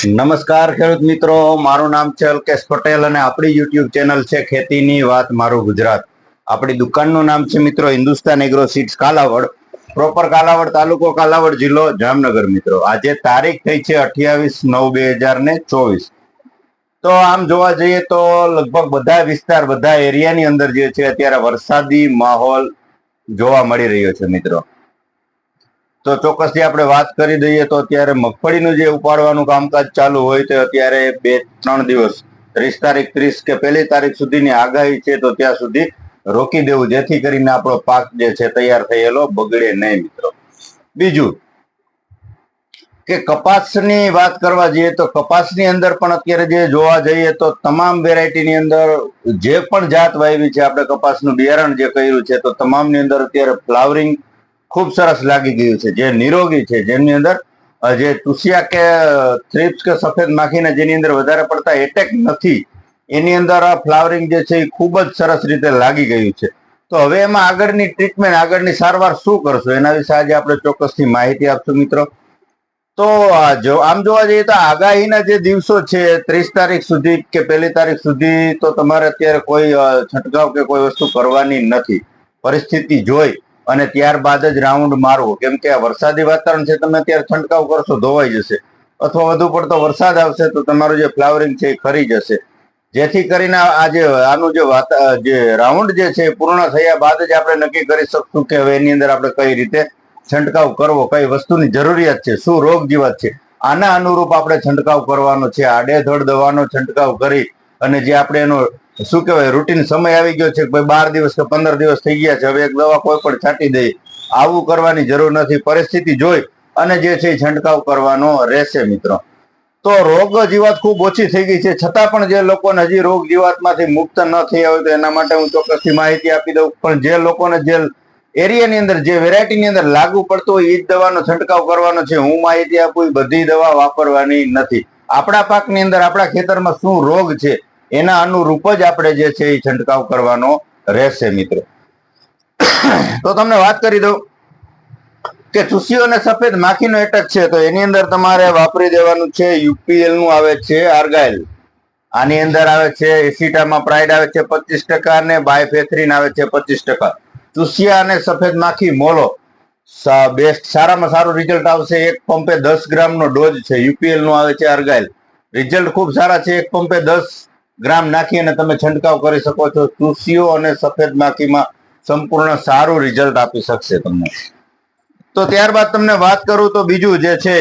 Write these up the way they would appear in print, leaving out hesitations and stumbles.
નમસ્કાર ખેડૂત મિત્રો, મારું નામ છે અલ્કેશ પટેલ અને આપણી યુટ્યુબ ચેનલ છે ખેતીની વાત મારું ગુજરાત. આપણી દુકાનનું નામ છે મિત્રો Hindustan agro seeds Kalavad, proper Kalavad તાલુકો કાલાવડ જિલ્લો જામનગર. મિત્રો આજે તારીખ થઈ છે 28/9/2024. તો આમ જોવા જઈએ તો લગભગ બધા વિસ્તાર બધા એરિયાની અંદર જે છે અત્યારે વરસાદી માહોલ જોવા મળી રહ્યો છે મિત્રો. તો ચોક્કસથી આપણે વાત કરી દઈએ તો અત્યારે મગફળીનું જે ઉપાડવાનું કામકાજ ચાલુ હોય તો અત્યારે 2-3 દિવસ 30 તારીખ 30 કે 1 તારીખ સુધીની આગાહી છે, તો ત્યાં સુધી રોકી દેવું જેથી કરીને આપણો પાક જે છે તૈયાર થયેલો બગડે નહીં મિત્રો. બીજું કે કપાસની વાત કરવા જઈએ તો કપાસની અંદર પણ અત્યારે જે જોવા જઈએ તો તમામ વેરાયટીની અંદર જે પણ જાત વાવી છે, આપણે કપાસનું બિયારણ જે કર્યું છે તો તમામની અંદર અત્યારે ફ્લાવરિંગ ખૂબ સરસ લાગી ગયું છે. જે નિરોગી છે, જેની અંદર જે ટુસિયા કે થ્રિપ્સ કે સફેદ માખીને જેની અંદર વધારે પડતા એટેક નથી, એની અંદર આ ફ્લાવરિંગ જે છે એ ખૂબ જ સરસ રીતે લાગી ગયું છે. તો હવે એમાં આગળની ટ્રીટમેન્ટ, આગળની સારવાર શું કરશો એના વિશે આજે આપણે ચોક્કસથી માહિતી આપશું મિત્રો. તો આમ જોવા જઈએ તો આગાહીના જે દિવસો છે 30 તારીખ સુધી કે 1 તારીખ સુધી તો તમારે અત્યારે કોઈ છંટકાવ કે કોઈ વસ્તુ કરવાની નથી. પરિસ્થિતિ જોઈ અને ત્યારબાદ જ રાઉન્ડ મારવો, કેમ કે આ વરસાદી વાતાવરણ છે, તમે અત્યારે છંટકાવ કરશો ધોવાઈ જશે, અથવા વધુ પડતો વરસાદ આવશે તો તમારું જે ફ્લાવરિંગ છે એ ખરી જશે. જેથી કરીને આજે આનું જે રાઉન્ડ જે છે પૂર્ણ થયા બાદ જ આપણે નક્કી કરી શકશું કે હવે એની અંદર આપણે કઈ રીતે છંટકાવ કરવો, કઈ વસ્તુની જરૂરિયાત છે, શું રોગ જીવાત છે, આના અનુરૂપ આપણે છંટકાવ કરવાનો છે. આડેધડ દવાનો છંટકાવ કરી અને જે આપણે એનો શું કહેવાય રૂટીન સમય આવી ગયો છે કે ભાઈ 12 દિવસ કે 15 દિવસ થઈ ગયા છે, હવે એક દવા કોઈ પણ છાંટી દઈએ, આવું કરવાની જરૂર નથી. પરિસ્થિતિ જોઈ અને જે છે એ છંટકાવ કરવાનો રહેશે મિત્રો. તો રોગ જીવાત ખૂબ ઓછી થઈ ગઈ છે, છતાં પણ જે લોકોને હજી રોગ જીવાતમાંથી મુક્ત ન થયા હોય તો એના માટે હું ચોક્કસથી માહિતી આપી દઉં. પણ જે લોકોને જે એરિયાની અંદર જે વેરાયટીની અંદર લાગુ પડતો હોય એ જ દવાનો છંટકાવ કરવાનો છે. હું માહિતી આપું બધી દવા વાપરવાની નથી. આપણા પાકની અંદર આપણા ખેતરમાં શું રોગ છે એના અનુરૂપ જ આપણે જે છે એ છંટકાવ કરવાનો રહેશે મિત્રો. તો તમને વાત કરી દઉં કે ચૂસીઓ અને સફેદ માખીનો એટક છે તો એની અંદર તમારે વાપરી દેવાનું છે યુપીએલ નું આવે છે આર્ગાઇલ, આની અંદર આવે છે એસિટામાં પ્રાઇડ આવે છે 25% અને બાયફેથ્રિન આવે છે 25%. ચૂસિયા અને સફેદ માખી મોલો બેસ્ટ, સારામાં સારું રિઝલ્ટ આવશે. એક પંપે 10 ગ્રામનો ડોઝ છે, યુપીએલ નું આવે છે આર્ગાઇલ. રિઝલ્ટ ખૂબ સારા છે, એક પંપે 10 ગ્રામ નાખી અને તમે છંટકાવ કરી શકો છો. ચૂસીઓ અને સફેદ માખીમાં સંપૂર્ણ સારું રિઝલ્ટ આપી શકશે તમને. તો ત્યારબાદ તમને વાત કરું તો બીજું જે છે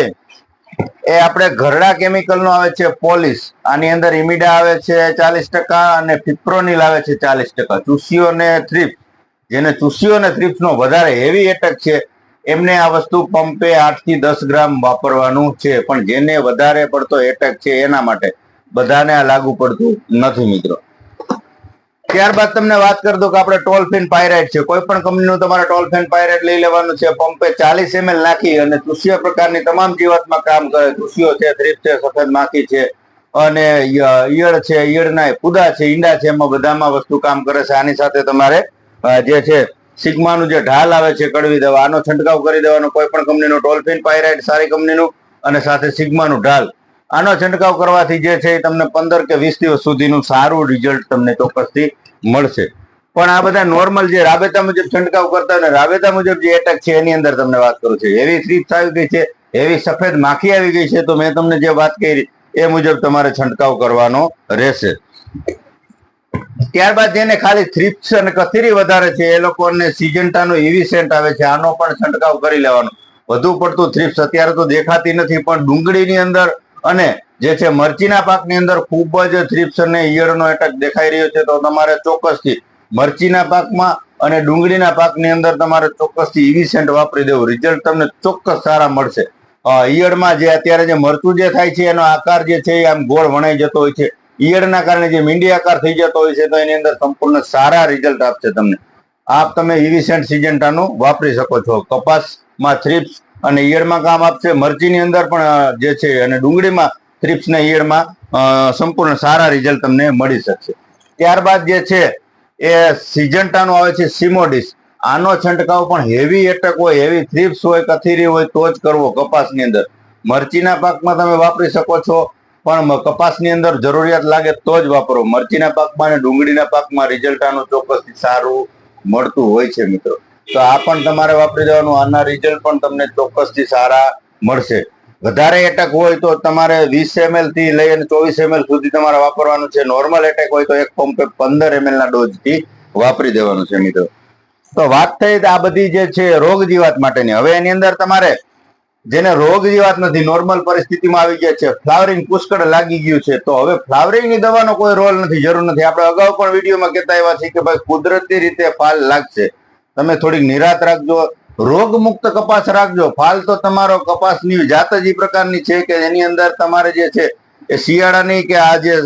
એ આપણે ઘરડા કેમિકલ નો આવે છે પોલિશ, આની અંદર ઇમિડા આવે છે 40% અને ફિપ્રોનિલ આવે છે 40%. ચૂસીઓ અને થ્રિપ્સ, જેને ચૂસીઓ અને થ્રિપ્સ નો વધારે હેવી એટેક છે એમને આ વસ્તુ પંપે 8 થી 10 ગ્રામ વાપરવાનું છે. પણ જેને વધારે પડતો એટેક છે એના માટે, બધાને આ લાગુ પડતું નથી મિત્રો. ત્યારબાદ તમને વાત કરી દો કે આપણે ટોલફેન પાયરાઇટ છે, કોઈ પણ કંપનીનું તમારે ટોલફેન પાયરાઇટ લઈ લેવાનું છે. પંપે 40 ml નાખી અને ચૂસિયા પ્રકારની તમામ જીવાતમાં કામ કરે. ચૂસિયો છે, થ્રિપ્સ છે, સફેદ માખી છે અને ઈયળ છે, ઈયળના પુદા છે, ઈંડા છે, એમાં બધામાં વસ્તુ કામ કરે છે. આની સાથે તમારે જે છે સિગ્માનું જે ઢાલ આવે છે કડવી દવા, આનો છંટકાવ કરી દેવાનો. કોઈ પણ કંપનીનું ટોલફેન પાયરાઇટ સારી કંપનીનું અને સાથે સિગ્માનું ઢાલ, આનો છંટકાવ કરવાથી જે છે તમને 15 કે 20 દિવસ સુધીનું સારું રિઝલ્ટ તમને ચોક્કસથી મળશે. પણ આ બધા નોર્મલ જે રાબેતા મુજબ છંટકાવ કરતા હોય, રાબેતા મુજબ જે એટેક છે એની અંદર તમને વાત કરું છું. એવી થ્રિપ્સ આવી ગઈ છે, એવી સફેદ માખી આવી ગઈ છે, તો મેં તમને જે વાત કરી એ મુજબ તમારે છંટકાવ કરવાનો રહેશે. ત્યારબાદ જેને ખાલી થ્રિપ્સ અને કથીરી વધારે છે એ લોકોને સિજન્ટાનો ઇવિસેન્ટ આવે છે, આનો પણ છંટકાવ કરી લેવાનો. વધુ પડતું થ્રિપ્સ અત્યારે તો દેખાતી નથી, પણ ડુંગળીની અંદર અને જે છે મરચીના પાકની અંદર ખૂબ જ થ્રિપ્સ અને ઈયળનો એટેક દેખાઈ રહ્યો છે. તો તમારે ચોક્કસથી મરચીના પાકમાં અને ડુંગળીના પાકની અંદર તમારે ચોક્કસથી ઇવિસેન્ટ વાપરી દેવું, રિઝલ્ટ તમને ચોક્કસ સારા મળશે. ઈયળમાં જે અત્યારે જે મરચું જે થાય છે એનો આકાર જે છે એ આમ ગોળ વણાઈ જતો હોય છે, ઈયળના કારણે જે મીંડી આકાર થઈ જતો હોય છે, તો એની અંદર સંપૂર્ણ સારા રિઝલ્ટ આપશે તમને. તમે ઇવિસેન્ટ સિજન્ટાનું વાપરી શકો છો. કપાસમાં થ્રિપ્સ અને ઈયળમાં કામ આપશે, મરચીની અંદર પણ જે છે અને ડુંગળીમાં થ્રિપ્સ ને ઈયળમાં સંપૂર્ણ સારા રિઝલ્ટ તમને મળી શકશે. ત્યારબાદ જે છે એ સિજન્ટાનો આવે છે સિમોડિસ, આનો છંટકાવ પણ હેવી એટેક હોય, હેવી થ્રિપ્સ હોય, કથીરી હોય તો જ કરવો કપાસની અંદર. મરચીના પાકમાં તમે વાપરી શકો છો, પણ કપાસની અંદર જરૂરિયાત લાગે તો જ વાપરો. મરચીના પાકમાં અને ડુંગળીના પાકમાં રિઝલ્ટ આનું ચોક્કસથી સારું મળતું હોય છે મિત્રો. તો આ પણ તમારે વાપરી દેવાનું. આના રિઝલ્ટ પણ તમને ચોક્કસથી સારા મળશે. વધારે એટેક હોય તો તમારે 20 ml થી લઈ અને 24 ml સુધી તમારે વાપરવાનું છે. નોર્મલ એટેક હોય તો એક પંપે 15 ml ના ડોઝ થી વાપરી દેવાનું છે મિત્રો. તો વાત થઈ આ બધી જે છે રોગ જીવાત માટેની. હવે એની અંદર તમારે જેને રોગ જીવાત નથી, નોર્મલ પરિસ્થિતિમાં આવી ગયા છે, ફ્લાવરિંગ પુષ્કળ લાગી ગયું છે, તો હવે ફ્લાવરિંગ ની દવાનો કોઈ રોલ નથી, જરૂર નથી. આપણે અગાઉ પણ વિડીયોમાં કહેતા આવ્યા છીએ કે ભાઈ કુદરતી રીતે ફાલ લાગશે, તમે થોડીક નિરાત રાખજો, રોગ મુક્ત કપાસ રાખજો. ફાલ તો તમારો કપાસની જાત જ એ પ્રકારની છે કે એની અંદર તમારે જે છે એ શિયાળાની કે આ જે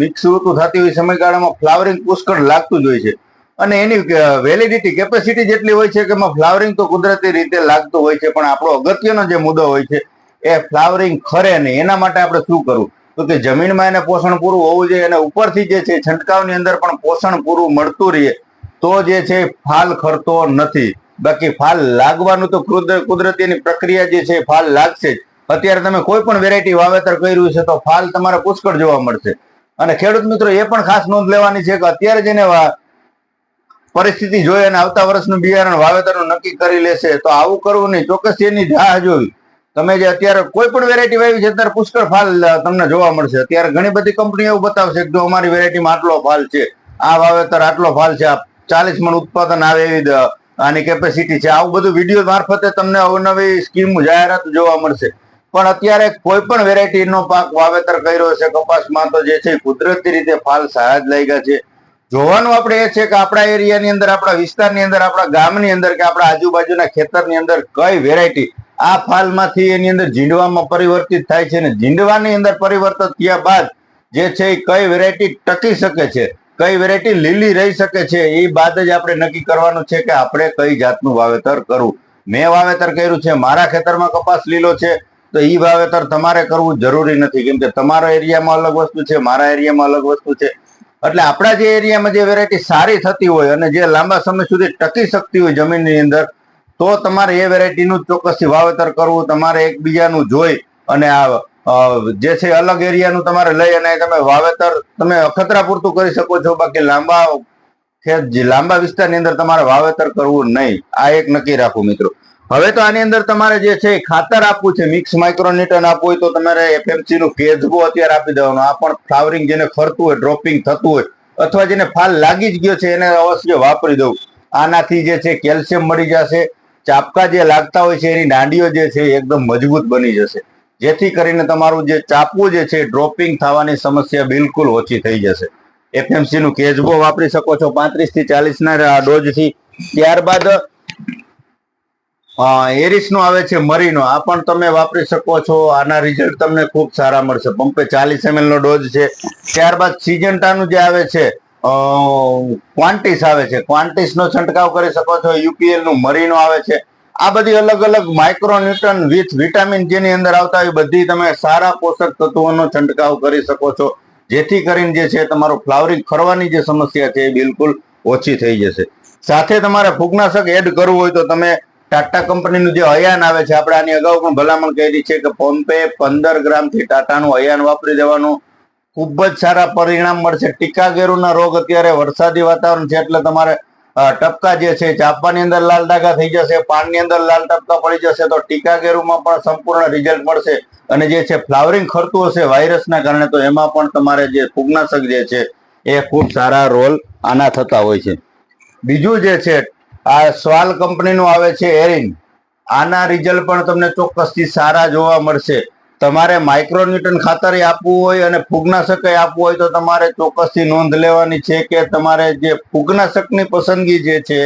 મિક્સ ઋતુ થતી હોય સમયગાળામાં ફ્લાવરિંગ પુષ્કળ લાગતું જ હોય છે. અને એની વેલિડિટી કેપેસિટી જેટલી હોય છે કે ફ્લાવરિંગ તો કુદરતી રીતે લાગતું હોય છે. પણ આપણો અગત્યનો જે મુદ્દો હોય છે એ ફ્લાવરિંગ ખરે નહીં. એના માટે આપણે શું કરવું? તો કે જમીનમાં એને પોષણ પૂરું હોવું જોઈએ અને ઉપરથી જે છે છંટકાવની અંદર પણ પોષણ પૂરું મળતું રહે તો જે છે ફાલ ખરતો નથી. બાકી ફાલ લાગવાનું તો કુદરતીની પ્રક્રિયા જે છે ફાલ લાગશે જ. અત્યારે તમે કોઈ પણ વેરાયટી વાવેતર કર્યું છે તો ફાલ તમારે પુષ્કળ જોવા મળશે. અને ખેડૂત મિત્રો એ પણ ખાસ નોંધ લેવાની છે કે અત્યારે જેને પરિસ્થિતિ જોઈ અને આવતા વર્ષનું બિયારણ વાવેતરનું નક્કી કરી લેશે તો આવું કરવું નહીં, ચોક્કસ એની રાહ જોવી. તમે જે અત્યારે કોઈ પણ વેરાયટી વાવી છે અત્યારે પુષ્કળ ફાલ તમને જોવા મળશે. અત્યારે ઘણી બધી કંપનીઓ એવું બતાવશે કે જો અમારી વેરાયટીમાં આટલો ફાલ છે, આ વાવેતર આટલો ફાલ છે, આ 40 મણ ઉત્પાદન આવે એવી આની કેપેસિટી છે. આવું બધું વિડીયો મારફતે તમને અવનવી સ્કીમ જાહેરાત જોવા મળશે. પણ અત્યારે કોઈ પણ વેરાયટીનો પાક વાવેતર કર્યો છે કપાસમાં તો જે છે કુદરતી રીતે ફાલ સારા જ લાગ્યા છે. જોવાનું આપણે એ છે કે આપણા એરિયાની અંદર, આપણા વિસ્તારની અંદર, આપણા ગામની અંદર કે આપણા આજુબાજુના ખેતરની અંદર કઈ વેરાયટી આ ફાલમાંથી એની અંદર જીંડવામાં પરિવર્તિત થાય છે, ને જીંડવાની અંદર પરિવર્તન થયા બાદ જે છે એ કઈ વેરાયટી ટકી શકે છે, કઈ વેરાયટી લીલી રહી શકે છે, એ બાદ જ આપણે નક્કી કરવાનું છે કે આપણે કઈ જાતનું વાવેતર કરવું. મેં વાવેતર કર્યું છે, મારા ખેતરમાં કપાસ લીલો છે, તો એ વાવેતર તમારે કરવું જરૂરી નથી. કેમ કે તમારા એરિયામાં અલગ વસ્તુ છે, મારા એરિયામાં અલગ વસ્તુ છે. એટલે આપણા જે એરિયામાં જે વેરાયટી સારી થતી હોય અને જે લાંબા સમય સુધી ટકી શકતી હોય જમીનની અંદર, તો તમારે એ વેરાયટીનું ચોક્કસથી વાવેતર કરવું. તમારે એકબીજાનું જોઈ અને આ જે છે અલગ એરિયાનું તમારે લઈ અને તમે વાવેતર તમે અખતરા પૂરતું કરી શકો છો. બાકી લાંબા વિસ્તારની અંદર તમારે વાવેતર કરવું નહીં. આ એક નક્કી રાખવું મિત્રો. હવે તો આની અંદર તમારે જે છે ખાતર આપવું છે, મિક્સ માઇક્રોન્યુટ્રન આપવું હોય તો તમારે એફએમસી નું કેજબો અત્યારે આપી દેવાનું. આ પણ ફ્લાવરિંગ જેને ખરતું હોય, ડ્રોપિંગ થતું હોય અથવા જેને ફાલ લાગી જ ગયો છે એને અવશ્ય વાપરી દઉં. આનાથી જે છે કેલ્શિયમ મળી જશે. ચાપકા જે લાગતા હોય છે એની દાંડીઓ જે છે એકદમ મજબૂત બની જશે, જેથી કરીને તમારું જે ચાપવું જે છે ડ્રોપિંગ થવાની સમસ્યા બિલકુલ ઓછી થઈ જશે. એફએમસી નું કેજબો વાપરી શકો છો 35 થી 40 ના ડોઝ થી. ત્યારબાદ એરિસ નો આવે છે મરીનો, આ પણ તમે વાપરી શકો છો. આના રિઝલ્ટ તમને ખૂબ સારા મળશે. પંપે 40 ml નો ડોઝ છે. ત્યારબાદ સિજન્ટાનું જે આવે છે ક્વાન્ટિસ આવે છે, ક્વાન્ટિસ નો છંટકાવ કરી શકો છો. યુપીએલ નું મરીનો આવે છે. આ બધી અલગ અલગ માઇક્રોન્યુટ્રન વિથ વિટામિન જેની અંદર આવતા હોય બધી તમે સારા પોષક તત્વોનો છંટકાવ કરી શકો છો, જેથી કરીને જે છે તમારું ફ્લાવરિંગ ખરવાની જે સમસ્યા છે એ બિલકુલ ઓછી થઈ જશે. સાથે તમારે ફૂગનાશક એડ કરવું હોય તો તમે ટાટા કંપનીનું જે અયાન આવે છે, આપણે આની અગાઉ પણ ભલામણ કરી છે કે પંપે 15 ગ્રામથી ટાટાનું અયાન વાપરી દેવાનું. ખૂબ જ સારા પરિણામ મળશે. ટીકા ગેરુના રોગ અત્યારે વરસાદી વાતાવરણ છે એટલે તમારે ટપકા જે છે ચાપવાની અંદર લાલ ડાઘા થઈ જશે, પાનની અંદર લાલ ટપકા પડી જશે, તો ટીકા ગેરુમાં પણ સંપૂર્ણ રિઝલ્ટ મળશે. અને જે છે ફ્લાવરિંગ ખરતું હશે વાયરસના કારણે તો એમાં પણ તમારે જે ફૂગનાશક જે છે એ ખૂબ સારા રોલ આના થતા હોય છે. બીજું જે છે આ સ્વાલ કંપનીનું આવે છે એરિન, આના રિઝલ્ટ પણ તમને ચોક્કસથી સારા જોવા મળશે. તમારે માઇક્રોન્યુટ્રન ખાતર આપવું હોય અને ફૂગનાશક આપવું હોય તો તમારે ચોક્કસથી નોંધ લેવાની છે કે તમારે જે ફૂગનાશકની પસંદગી જે છે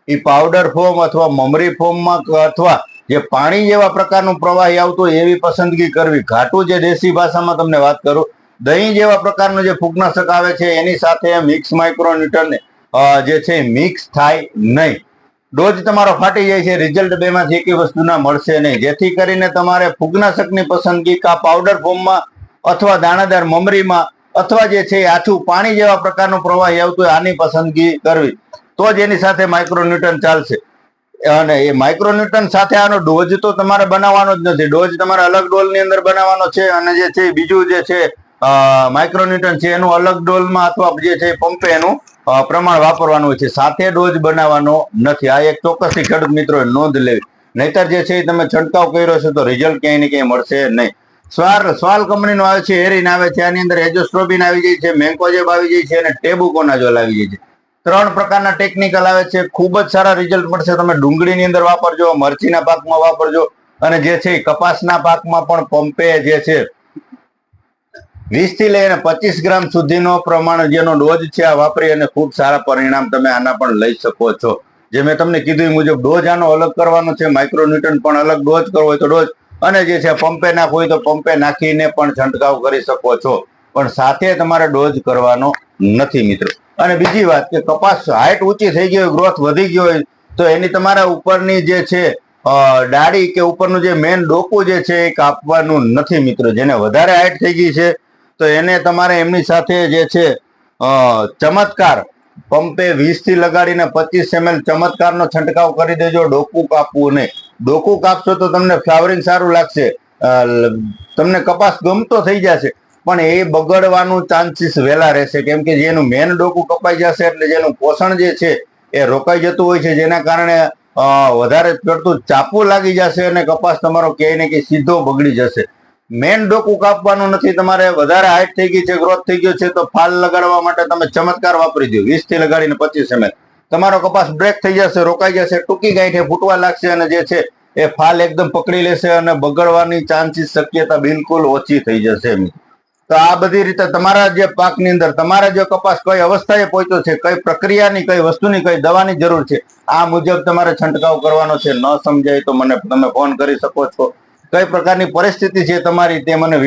એ પાવડર ફોર્મ અથવા મમરી ફોર્મમાં અથવા જે પાણી જેવા પ્રકારનું પ્રવાહી આવતું હોય એવી પસંદગી કરવી. ઘાટું જે દેશી ભાષામાં તમને વાત કરું, દહીં જેવા પ્રકારનું જે ફૂગનાશક આવે છે એની સાથે મિક્સ માઇક્રોન્યુટ્રન જે છે મિક્સ થાય નહીં. ડોઝ તમારો ફાટી જાય છે, રિઝલ્ટ બેમાંથી એક વસ્તુના મળશે નહીં. જેથી કરીને તમારે ફૂગનાશકની પસંદગી કા પાવડર ફોર્મમાં અથવા દાણાદાર મમરીમાં અથવા જે છે આછું પાણી જેવા પ્રકારનું પ્રવાહી આવતું હોય આની પસંદગી કરવી, તો જ એની સાથે માઇક્રોન્યુટ્રન ચાલશે. અને એ માઇક્રોન્યુટન સાથે આનો ડોઝ તો તમારે બનાવવાનો જ નથી. ડોઝ તમારે અલગ ડોલ ની અંદર બનાવવાનો છે, અને જે છે બીજું જે છે માઇક્રોન્યુટન છે એનું અલગ ડોલમાં અથવા જે છે પંપે એનું પ્રમાણ વાપરવાનું હોય છે. સાથે ડોઝ બનાવવાનો નથી. આ એક ચોક્કસથી ખેડૂત મિત્રો નોંધ લેવી, નહીતર જે છે તમે છંટકાવ કર્યો છે તો રિઝલ્ટ ક્યાંય ને ક્યાંય મળશે નહીં. સ્વાલ કંપનીનો આવે છે, એરિન આવે છે, આની અંદર એઝોસ્ટ્રોબિન આવી જાય છે, મેન્કોજેબ આવી જાય છે અને ટેબુકોનાઝોલ આવી જાય છે. 3 પ્રકારના ટેકનિકલ આવે છે. ખૂબ જ સારા રિઝલ્ટ મળશે. તમે ડુંગળીની અંદર વાપરજો, મરચીના પાકમાં વાપરજો, અને જે છે કપાસના પાકમાં પણ પંપે જે છે 20 થી લઈને 25 ગ્રામ સુધીનો પ્રમાણ જેનો ડોઝ છે આ વાપરી અને ખૂબ સારા પરિણામ તમે આના પણ લઈ શકો છો. જે મેં તમને કીધું એ મુજબ ડોઝ આનો અલગ કરવાનો છે, માઇક્રોન્યુટન પણ અલગ ડોઝ કરવો હોય તો ડોઝ, અને જે છે પંપે નાખવું હોય તો પંપે નાખીને પણ છંટકાવ કરી શકો છો, પણ સાથે તમારે ડોઝ કરવાનો નથી મિત્રો. અને બીજી વાત કે કપાસ હાઈટ ઊંચી થઈ ગઈ હોય, ગ્રોથ વધી ગયો હોય, તો એની તમારા ઉપરની જે છે ડાળી કે ઉપરનું જે મેન ડોકું જે છે એ કાપવાનું નથી મિત્રો. જેને વધારે હાઈટ થઈ ગઈ છે તો એને તમારે એમની સાથે જે છે ચમત્કાર પંપે 20 થી લગાડીને 25 ml ચમત્કારનો છંટકાવ કરી દેજો. ડોકું કાપવું નહીં. ડોકું કાપશો તો તમને ફ્લાવરિંગ સારું લાગશે, તમને કપાસ ગમતો થઈ જશે, પણ એ બગડવાનું ચાન્સીસ વહેલા રહેશે. કેમ કે જેનું મેન ડોકું કપાઈ જશે એટલે જેનું પોષણ જે છે એ રોકાઈ જતું હોય છે, જેના કારણે વધારે પડતું ચાપવું લાગી જશે અને કપાસ તમારો ક્યાંય ને ક્યાંય સીધો બગડી જશે. મેન ડોકું કાપવાનું નથી. તમારે વધારે હાઈટ થઈ ગઈ છે, ગ્રોથ થઈ ગયો છે, તો ફાલ લગાડવા માટે તમે ચમત્કાર વાપરી દો 20 થી લગાડીને 25 ml. તમારો કપાસ બ્રેક થઈ જશે, રોકાઈ જશે, ટૂંકી ગાંઠે ફૂટવા લાગશે અને જે છે એ ફાલ એકદમ પકડી લેશે અને બગડવાની ચાન્સીસ શક્યતા બિલકુલ ઓછી થઈ જશે. તો આ બધી રીતે તમારા જે પાકની અંદર તમારા જે કપાસ કઈ અવસ્થાએ પહોંચ્યો છે, કઈ પ્રક્રિયાની, કઈ વસ્તુની, કઈ દવાની જરૂર છે, આ મુજબ તમારે છંટકાવ કરવાનો છે. ન સમજાય તો મને તમે ફોન કરી શકો છો. કઈ પ્રકારની પરિસ્થિતિ છે તમારી તે મને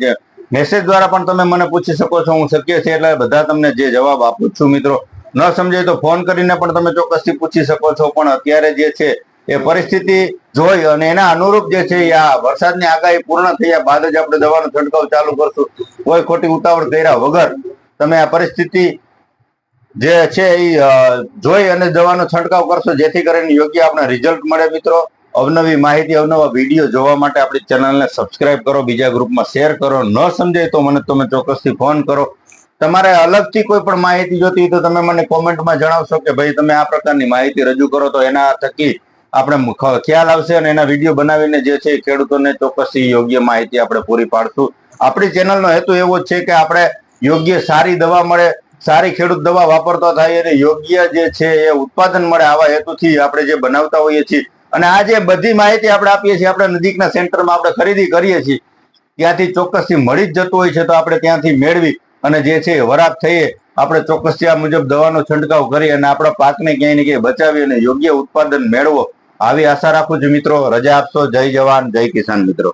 જે મેસેજ દ્વારા પણ તમે મને પૂછી શકો છો. હું શક્ય છે એટલે બધા તમને જે જવાબ આપું છું મિત્રો. ન સમજાય તો ફોન કરીને પણ તમે ચોક્કસથી પૂછી શકો છો. પણ અત્યારે જે છે એ પરિસ્થિતિ જોઈ અને એના અનુરૂપ જે છે આ વરસાદની આગાહી પૂર્ણ થયા બાદ જ આપણે દવાનો છંટકાવ ચાલુ કરશું. કોઈ ખોટી ઉતાવળ કર્યા વગર તમે આ પરિસ્થિતિ જે છે એ જોઈ અને દવાનો છંટકાવ કરશો, જેથી કરીને યોગ્ય આપણે રિઝલ્ટ મળે મિત્રો. અવનવી માહિતી, અવનવા વિડીયો જોવા માટે આપણી ચેનલને સબસ્ક્રાઇબ કરો, બીજા ગ્રુપમાં શેર કરો. ન સમજાય તો મને તમે ચોક્કસથી ફોન કરો. તમારે અલગથી કોઈ પણ માહિતી જોતી હોય તો તમે મને કોમેન્ટમાં જણાવશો કે ભાઈ તમે આ પ્રકારની માહિતી રજૂ કરો, તો એના થકી આપણે ખ્યાલ આવશે અને એના વિડીયો બનાવીને જે છે ખેડૂતોને ચોક્કસથી યોગ્ય માહિતી આપણે પૂરી પાડશું. આપણી ચેનલનો હેતુ એવો જ છે કે આપણે યોગ્ય સારી દવા મળે, સારી ખેડૂત દવા વાપરતા થાય અને યોગ્ય જે છે એ ઉત્પાદન મળે, આવા હેતુથી આપણે જે બનાવતા હોઈએ છીએ. અને આ જે બધી માહિતી આપણે આપીએ છીએ, આપણે નજીકના સેન્ટરમાં આપણે ખરીદી કરીએ છીએ, ત્યાંથી ચોક્કસથી મળી જ જતું હોય છે. તો આપણે ત્યાંથી મેળવી અને જે છે વરાપ થઈએ આપણે ચોક્કસથી આ મુજબ દવાનો છંટકાવ કરી અને આપણા પાકને ક્યાંય ને ક્યાંય બચાવી અને યોગ્ય ઉત્પાદન મેળવો, આવી આશા રાખું છું મિત્રો. રજા આપશો. જય જવાન, જય કિસાન મિત્રો.